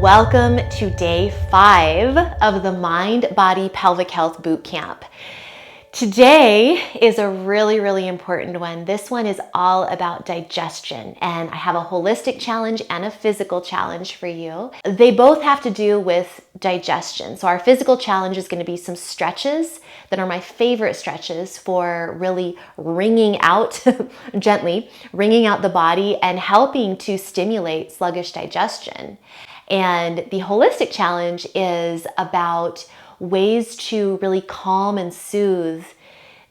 Welcome to day 5 of the Mind, Body, Pelvic Health Bootcamp. Today is a really important one. This one is all about digestion, and I have a holistic challenge and a physical challenge for you. They both have to do with digestion. So our physical challenge is going to be some stretches that are my favorite stretches for really wringing out, gently wringing out the body and helping to stimulate sluggish digestion. And the holistic challenge is about ways to really calm and soothe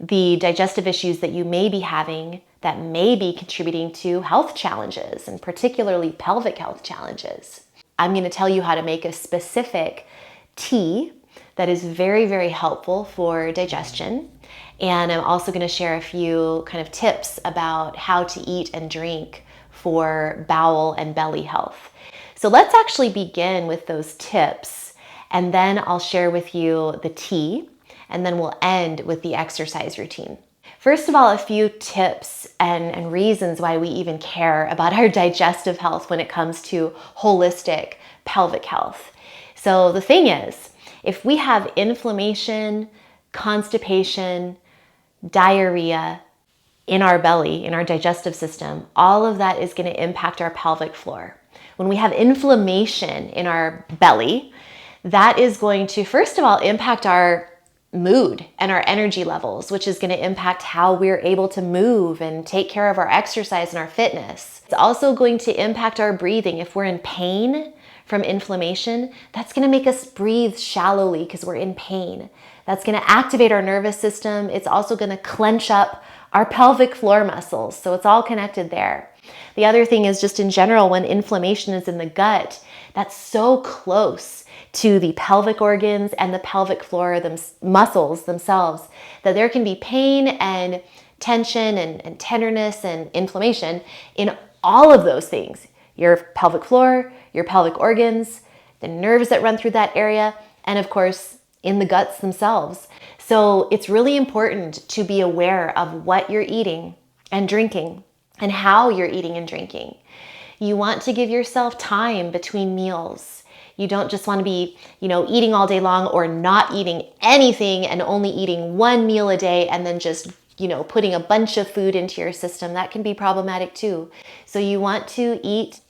the digestive issues that you may be having that may be contributing to health challenges, and particularly pelvic health challenges. I'm going to tell you how to make a specific tea that is very helpful for digestion. And I'm also going to share a few kind of tips about how to eat and drink for bowel and belly health. So let's actually begin with those tips, and then I'll share with you the tea, and then we'll end with the exercise routine. First of all, a few tips and reasons why we even care about our digestive health when it comes to holistic pelvic health. So the thing is, if we have inflammation, constipation, diarrhea in our belly, in our digestive system, all of that is going to impact our pelvic floor. When we have inflammation in our belly, that is going to, first of all, impact our mood and our energy levels, which is going to impact how we're able to move and take care of our exercise and our fitness. It's also going to impact our breathing. If we're in pain from inflammation, that's going to make us breathe shallowly because we're in pain. That's going to activate our nervous system. It's also going to clench up our pelvic floor muscles. So it's all connected there. The other thing is just in general, when inflammation is in the gut, that's so close to the pelvic organs and the pelvic floor muscles themselves that there can be pain and tension and tenderness and inflammation in all of those things. Your pelvic floor, your pelvic organs, the nerves that run through that area, and of course, in the guts themselves. So it's really important to be aware of what you're eating and drinking and how you're eating and drinking. You want to give yourself time between meals. You don't just want to be, eating all day long or not eating anything and only eating one meal a day and then just, putting a bunch of food into your system. That can be problematic too. So you want to eat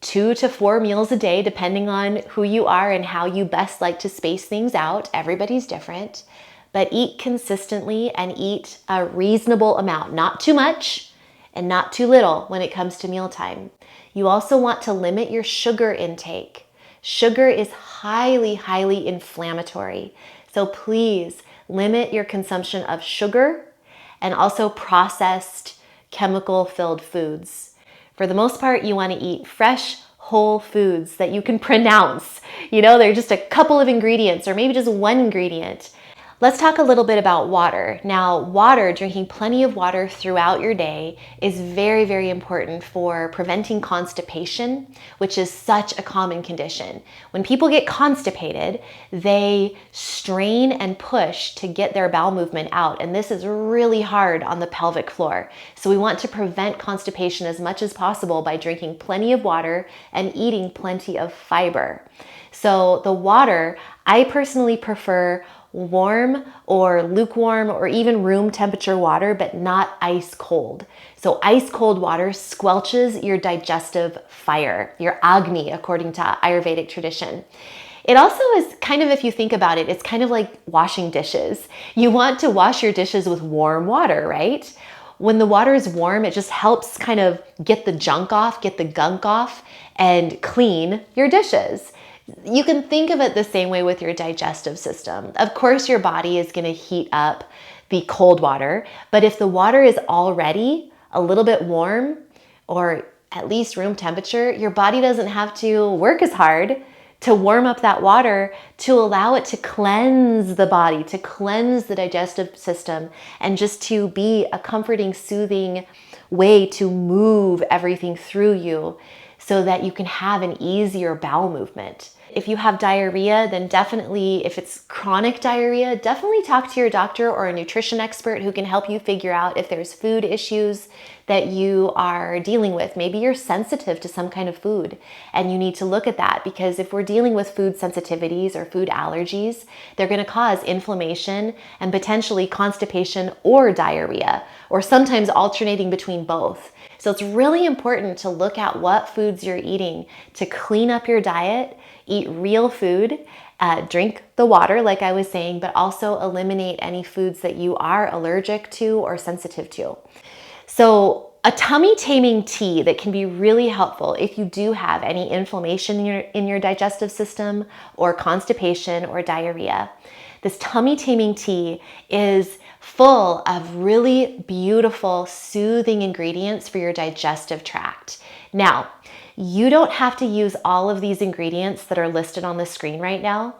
2 to 4 meals a day, depending on who you are and how you best like to space things out. Everybody's different, but eat consistently and eat a reasonable amount, not too much and not too little when it comes to mealtime. You also want to limit your sugar intake. Sugar is highly inflammatory. So please limit your consumption of sugar and also processed chemical-filled foods. For the most part, you want to eat fresh, whole foods that you can pronounce. They're just a couple of ingredients or maybe just one ingredient. Let's talk a little bit about water. Now, drinking plenty of water throughout your day is very important for preventing constipation, which is such a common condition. When people get constipated, they strain and push to get their bowel movement out, and this is really hard on the pelvic floor. So we want to prevent constipation as much as possible by drinking plenty of water and eating plenty of fiber. So the water, I personally prefer warm or lukewarm or even room temperature water, but not ice cold. So ice cold water squelches your digestive fire, your Agni, according to Ayurvedic tradition. It also is kind of, if you think about it, it's kind of like washing dishes. You want to wash your dishes with warm water, right? When the water is warm, it just helps kind of get the junk off, get the gunk off, and clean your dishes. You can think of it the same way with your digestive system. Of course, your body is going to heat up the cold water, but if the water is already a little bit warm or at least room temperature, your body doesn't have to work as hard to warm up that water to allow it to cleanse the body, to cleanse the digestive system, and just to be a comforting, soothing way to move everything through you. so that you can have an easier bowel movement. If you have diarrhea, then definitely, if it's chronic diarrhea, definitely talk to your doctor or a nutrition expert who can help you figure out if there's food issues that you are dealing with. Maybe you're sensitive to some kind of food and you need to look at that, because if we're dealing with food sensitivities or food allergies, they're going to cause inflammation and potentially constipation or diarrhea, or sometimes alternating between both. So it's really important to look at what foods you're eating to clean up your diet, eat real food, drink the water like I was saying, but also eliminate any foods that you are allergic to or sensitive to. So a tummy taming tea that can be really helpful if you do have any inflammation in your digestive system or constipation or diarrhea. This tummy taming tea is full of really beautiful, soothing ingredients for your digestive tract. Now, you don't have to use all of these ingredients that are listed on the screen right now.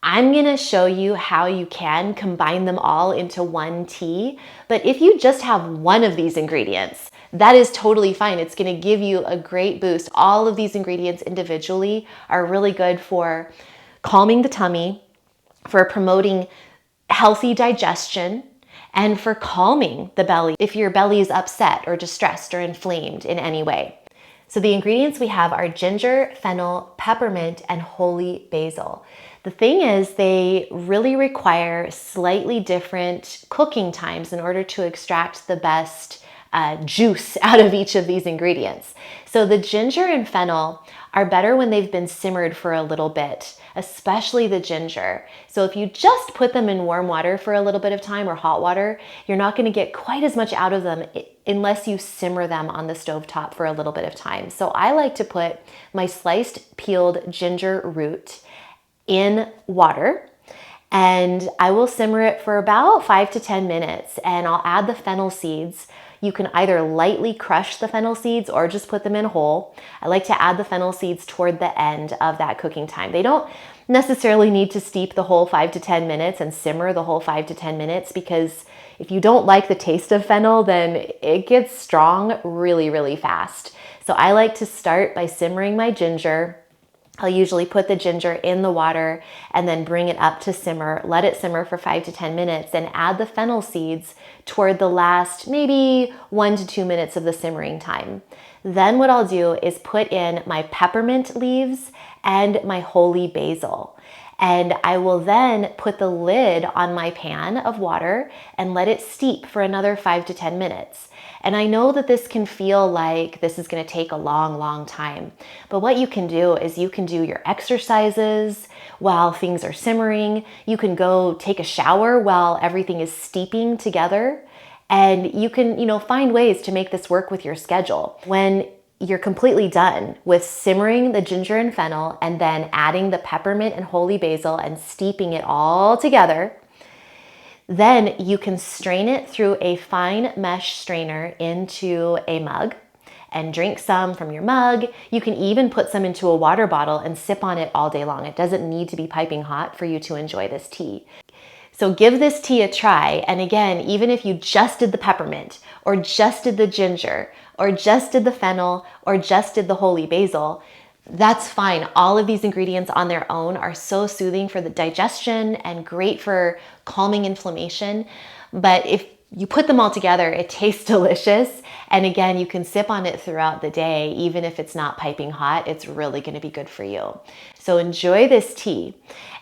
I'm going to show you how you can combine them all into one tea. But if you just have one of these ingredients, that is totally fine. It's going to give you a great boost. All of these ingredients individually are really good for calming the tummy, for promoting healthy digestion, and for calming the belly if your belly is upset or distressed or inflamed in any way. So the ingredients we have are ginger, fennel, peppermint, and holy basil. The thing is, they really require slightly different cooking times in order to extract the best juice out of each of these ingredients. So the ginger and fennel are better when they've been simmered for a little bit, especially the ginger. So if you just put them in warm water for a little bit of time or hot water, you're not going to get quite as much out of them unless you simmer them on the stovetop for a little bit of time. So I like to put my sliced peeled ginger root in water, and I will simmer it for about 5 to 10 minutes, and I'll add the fennel seeds. You can either lightly crush the fennel seeds or just put them in whole. I like to add the fennel seeds toward the end of that cooking time. They don't necessarily need to steep the whole 5 to 10 minutes and simmer the whole 5 to 10 minutes, because if you don't like the taste of fennel, then it gets strong really, really fast. So I like to start by simmering my ginger. I'll usually put the ginger in the water and then bring it up to simmer, let it simmer for 5 to 10 minutes, and add the fennel seeds toward the last maybe 1 to 2 minutes of the simmering time. Then what I'll do is put in my peppermint leaves and my holy basil. And I will then put the lid on my pan of water and let it steep for another 5 to 10 minutes. And I know that this can feel like this is going to take a long, long time. But what you can do is you can do your exercises while things are simmering. You can go take a shower while everything is steeping together. And you can, find ways to make this work with your schedule. When you're completely done with simmering the ginger and fennel and then adding the peppermint and holy basil and steeping it all together, then you can strain it through a fine mesh strainer into a mug and drink some from your mug. You can even put some into a water bottle and sip on it all day long. It doesn't need to be piping hot for you to enjoy this tea. So give this tea a try. And again, even if you just did the peppermint or just did the ginger or just did the fennel or just did the holy basil, that's fine. All of these ingredients on their own are so soothing for the digestion and great for calming inflammation. But if you put them all together, it tastes delicious. And again, you can sip on it throughout the day. Even if it's not piping hot, it's really going to be good for you. So enjoy this tea.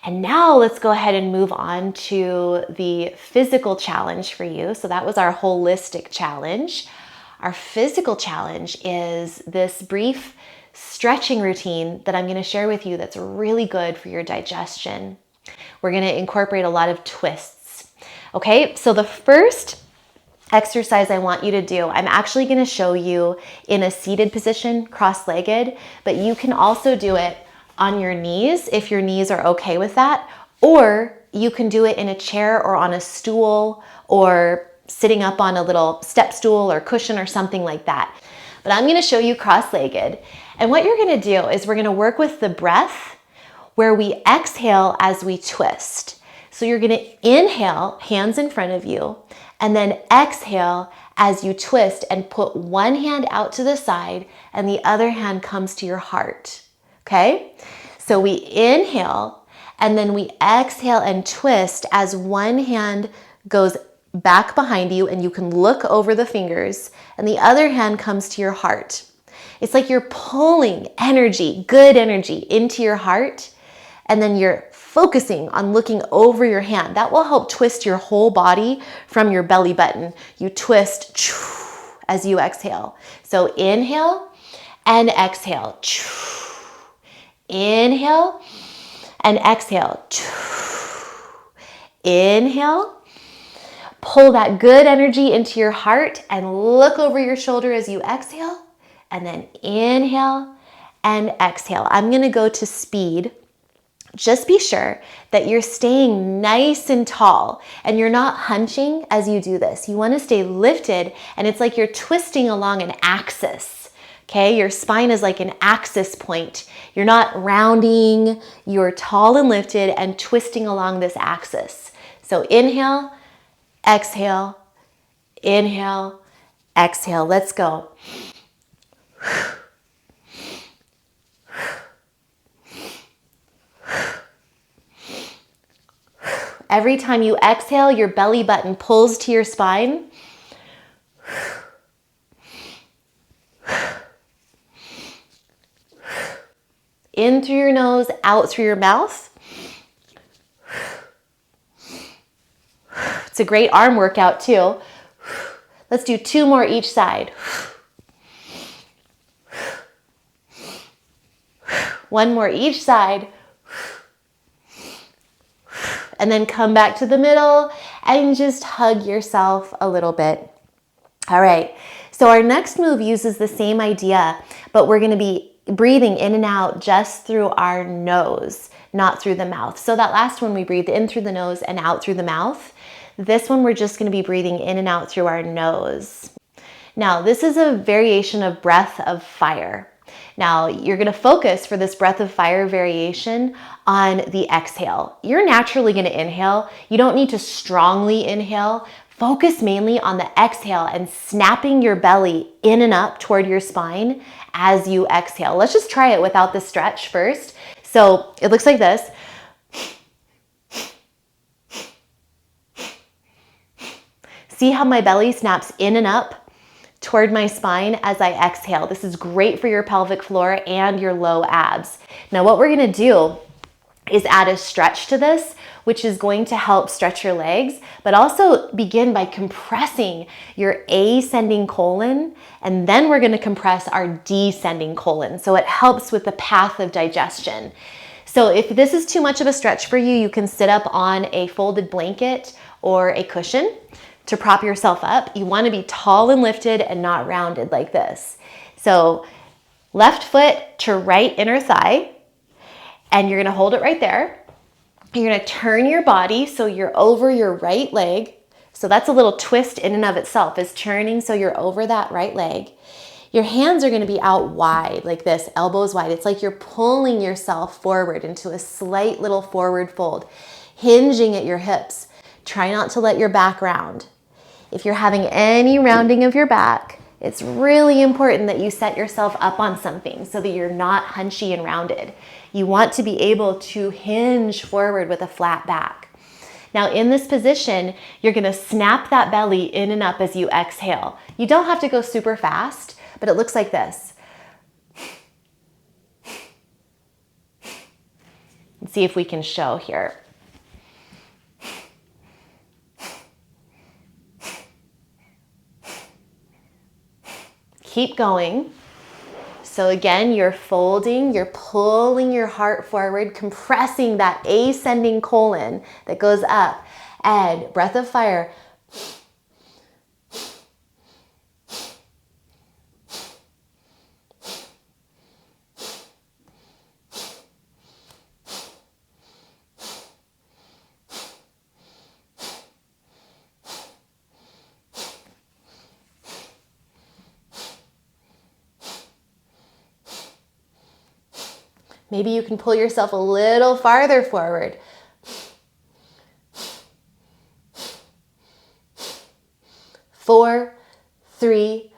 And now let's go ahead and move on to the physical challenge for you. So that was our holistic challenge. Our physical challenge is this brief stretching routine that I'm going to share with you that's really good for your digestion. We're going to incorporate a lot of twists. Okay, so the first exercise I want you to do, I'm actually going to show you in a seated position, cross-legged, but you can also do it on your knees if your knees are okay with that, or you can do it in a chair or on a stool or sitting up on a little step stool or cushion or something like that. But I'm going to show you cross-legged. And what you're going to do is we're going to work with the breath where we exhale as we twist. So you're going to inhale, hands in front of you, And then exhale as you twist and put one hand out to the side and the other hand comes to your heart. Okay? So we inhale and then we exhale and twist as one hand goes back behind you and you can look over the fingers and the other hand comes to your heart. It's like you're pulling energy, good energy into your heart, and then you're focusing on looking over your hand. That will help twist your whole body from your belly button. You twist as you exhale. So inhale and exhale. Inhale and exhale. Inhale. Pull that good energy into your heart and look over your shoulder as you exhale. And then inhale and exhale. I'm going to go to speed. Just be sure that you're staying nice and tall and you're not hunching as you do this. You want to stay lifted and it's like you're twisting along an axis. Okay, your spine is like an axis point. You're not rounding, you're tall and lifted and twisting along this axis. So inhale, exhale, inhale, exhale. Let's go. Every time you exhale, your belly button pulls to your spine. In through your nose, out through your mouth. It's a great arm workout too. Let's do 2 more each side. 1 more each side. And then come back to the middle and just hug yourself a little bit. All right, so our next move uses the same idea, but we're gonna be breathing in and out just through our nose, not through the mouth. So that last one we breathed in through the nose and out through the mouth. This one we're just gonna be breathing in and out through our nose. Now, this is a variation of breath of fire. Now, you're going to focus for this breath of fire variation on the exhale. You're naturally going to inhale. You don't need to strongly inhale. Focus mainly on the exhale and snapping your belly in and up toward your spine as you exhale. Let's just try it without the stretch first. So it looks like this. See how my belly snaps in and up toward my spine as I exhale. This is great for your pelvic floor and your low abs. Now what we're gonna do is add a stretch to this, which is going to help stretch your legs, but also begin by compressing your ascending colon, and then we're gonna compress our descending colon. So it helps with the path of digestion. So if this is too much of a stretch for you, you can sit up on a folded blanket or a cushion to prop yourself up. You want to be tall and lifted and not rounded like this. So left foot to right inner thigh, and you're going to hold it right there. You're going to turn your body so you're over your right leg. So that's a little twist in and of itself, is turning so you're over that right leg. Your hands are going to be out wide like this, elbows wide. It's like you're pulling yourself forward into a slight little forward fold, hinging at your hips. Try not to let your back round. If you're having any rounding of your back, it's really important that you set yourself up on something so that you're not hunchy and rounded. You want to be able to hinge forward with a flat back. Now in this position, you're gonna snap that belly in and up as you exhale. You don't have to go super fast, but it looks like this. Let's see if we can show here. Keep going. So again, you're folding, you're pulling your heart forward, compressing that ascending colon that goes up. And breath of fire. Maybe you can pull yourself a little farther forward. 4, 3.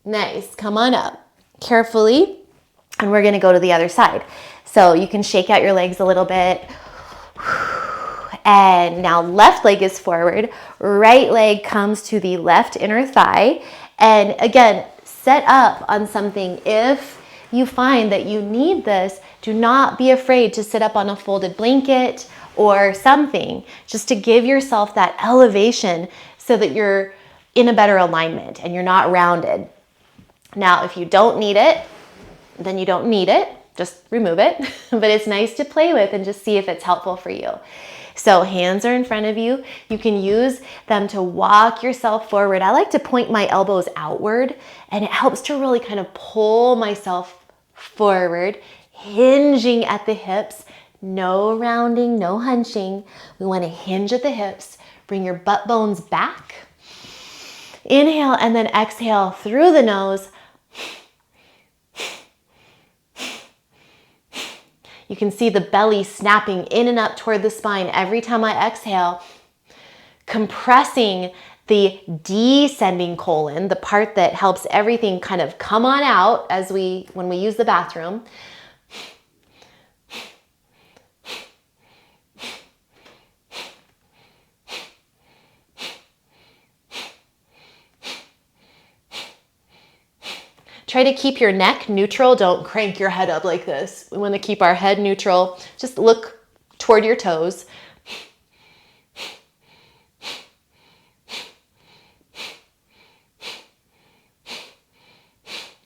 Nice. Come on up carefully. And we're going to go to the other side. So you can shake out your legs a little bit. And now left leg is forward. Right leg comes to the left inner thigh. And again, set up on something. If you find that you need this, do not be afraid to sit up on a folded blanket or something, just to give yourself that elevation so that you're in a better alignment and you're not rounded. Now, if you don't need it, then you don't need it. Just remove it. But it's nice to play with and just see if it's helpful for you. So hands are in front of you. You can use them to walk yourself forward. I like to point my elbows outward, and it helps to really kind of pull myself forward, hinging at the hips. No rounding, no hunching. We want to hinge at the hips. Bring your butt bones back. Inhale and then exhale through the nose. You can see the belly snapping in and up toward the spine every time I exhale, compressing the descending colon, the part that helps everything kind of come on out when we use the bathroom. Try to keep your neck neutral. Don't crank your head up like this. We want to keep our head neutral. Just look toward your toes.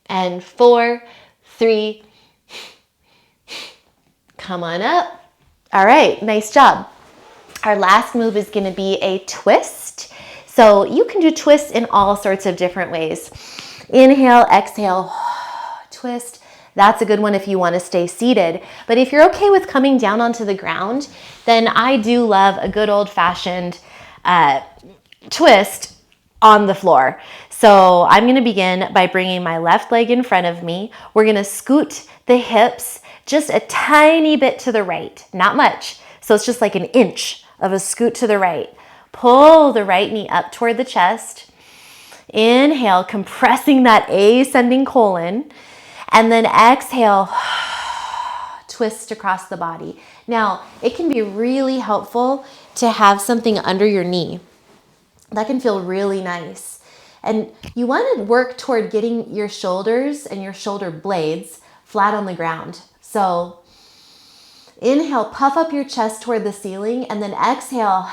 And 4, 3. Come on up. All right, nice job. Our last move is going to be a twist. So you can do twists in all sorts of different ways. Inhale, exhale, twist. That's a good one if you want to stay seated. But if you're okay with coming down onto the ground, then I do love a good old-fashioned twist on the floor. So I'm going to begin by bringing my left leg in front of me. We're going to scoot the hips just a tiny bit to the right, not much. So it's just like an inch of a scoot to the right. Pull the right knee up toward the chest. Inhale, compressing that ascending colon, and then exhale, twist across the body. Now, it can be really helpful to have something under your knee. That can feel really nice. And you want to work toward getting your shoulders and your shoulder blades flat on the ground. So inhale, puff up your chest toward the ceiling, and then exhale,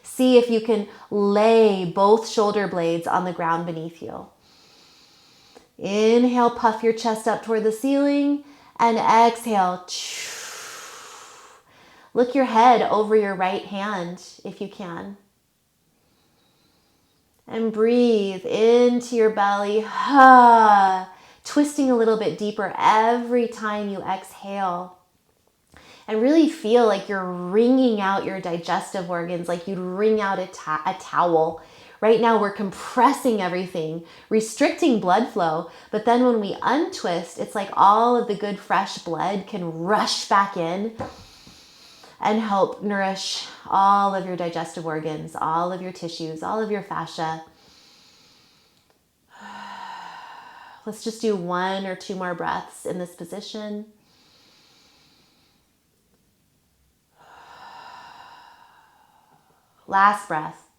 see if you can lay both shoulder blades on the ground beneath you. Inhale, puff your chest up toward the ceiling, and exhale. Look your head over your right hand if you can. And breathe into your belly, twisting a little bit deeper every time you exhale. And really feel like you're wringing out your digestive organs, like you'd wring out a towel. Right now we're compressing everything, restricting blood flow, but then when we untwist, it's like all of the good fresh blood can rush back in and help nourish all of your digestive organs, all of your tissues, all of your fascia. Let's just do 1 or 2 more breaths in this position. Last breath.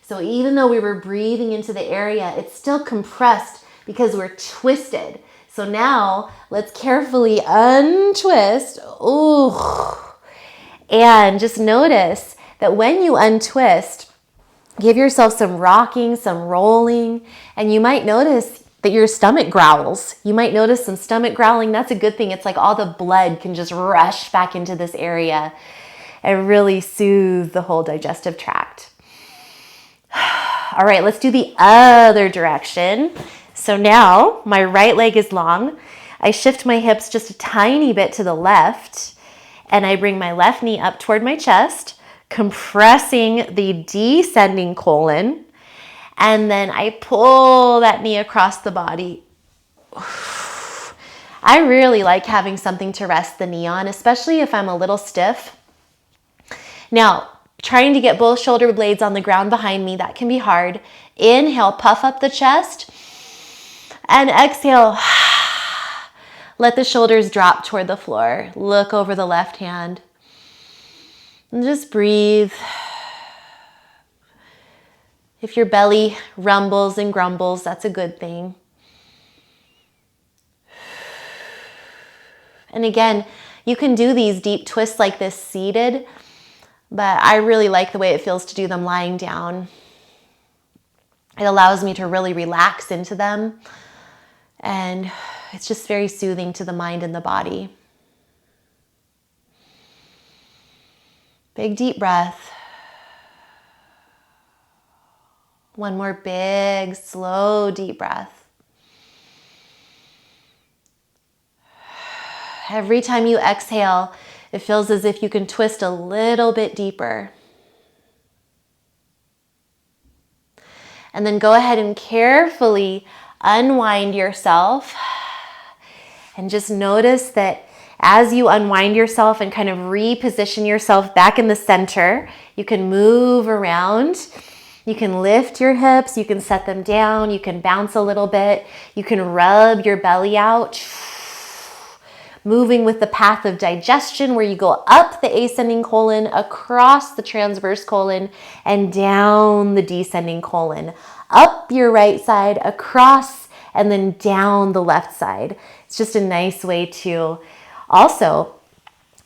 So even though we were breathing into the area, it's still compressed because we're twisted. So now let's carefully untwist. Ooh. And just notice that when you untwist, give yourself some rocking, some rolling, and you might notice that your stomach growls. You might notice some stomach growling. That's a good thing. It's like all the blood can just rush back into this area and really soothe the whole digestive tract. All right, let's do the other direction. So now my right leg is long. I shift my hips just a tiny bit to the left, and I bring my left knee up toward my chest, compressing the descending colon. And then I pull that knee across the body. I really like having something to rest the knee on, especially if I'm a little stiff. Now, trying to get both shoulder blades on the ground behind me, that can be hard. Inhale, puff up the chest, and exhale. Let the shoulders drop toward the floor. Look over the left hand. And just breathe. If your belly rumbles and grumbles, that's a good thing. And again, you can do these deep twists like this seated, but I really like the way it feels to do them lying down. It allows me to really relax into them, and it's just very soothing to the mind and the body. Big deep breath. One more big, slow, deep breath. Every time you exhale, it feels as if you can twist a little bit deeper. And then go ahead and carefully unwind yourself. And just notice that as you unwind yourself and kind of reposition yourself back in the center, you can move around. You can lift your hips, you can set them down, you can bounce a little bit, you can rub your belly out. Moving with the path of digestion, where you go up the ascending colon, across the transverse colon, and down the descending colon. Up your right side, across, and then down the left side. It's just a nice way to also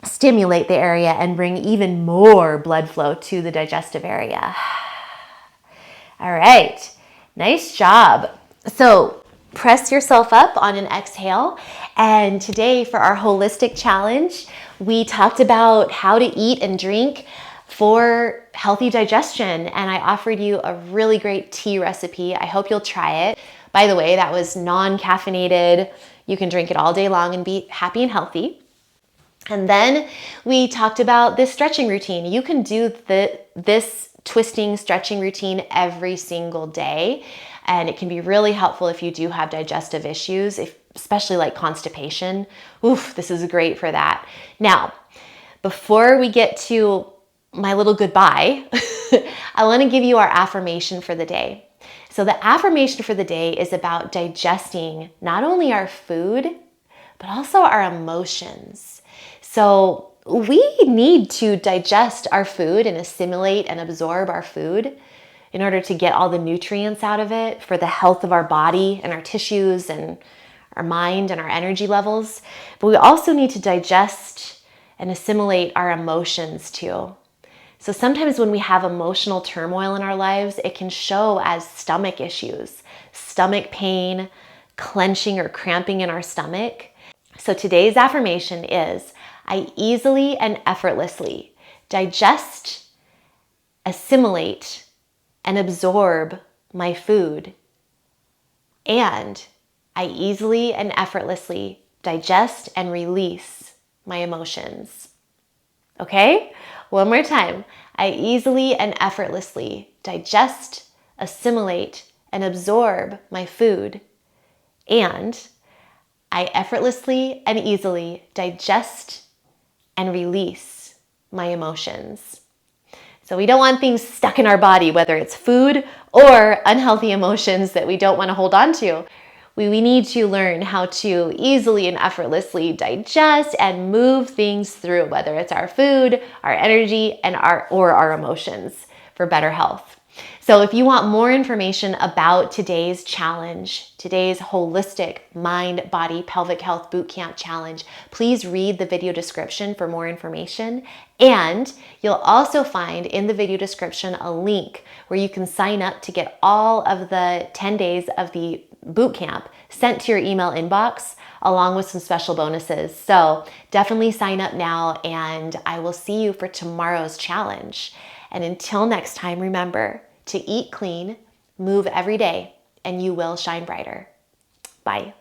stimulate the area and bring even more blood flow to the digestive area. All right, nice job. So press yourself up on an exhale. And today for our holistic challenge, we talked about how to eat and drink for healthy digestion. And I offered you a really great tea recipe. I hope you'll try it. By the way, that was non-caffeinated. You can drink it all day long and be happy and healthy. And then we talked about this stretching routine. You can do this twisting, stretching routine every single day. And it can be really helpful if you do have digestive issues, especially like constipation. Oof, this is great for that. Now, before we get to my little goodbye, I want to give you our affirmation for the day. So the affirmation for the day is about digesting not only our food, but also our emotions. So we need to digest our food and assimilate and absorb our food in order to get all the nutrients out of it for the health of our body and our tissues and our mind and our energy levels. But we also need to digest and assimilate our emotions too. So sometimes when we have emotional turmoil in our lives, it can show as stomach issues, stomach pain, clenching or cramping in our stomach. So today's affirmation is, I easily and effortlessly digest, assimilate, and absorb my food. And I easily and effortlessly digest and release my emotions. Okay? One more time. I easily and effortlessly digest, assimilate, and absorb my food. And I effortlessly and easily digest and release my emotions. So we don't want things stuck in our body, whether it's food or unhealthy emotions that we don't want to hold on to. We need to learn how to easily and effortlessly digest and move things through, whether it's our food, our energy, and our emotions for better health. So if you want more information about today's challenge, today's holistic mind, body, pelvic health bootcamp challenge, please read the video description for more information. And you'll also find in the video description a link where you can sign up to get all of the 10 days of the bootcamp sent to your email inbox, along with some special bonuses. So definitely sign up now, and I will see you for tomorrow's challenge. And until next time, remember to eat clean, move every day, and you will shine brighter. Bye.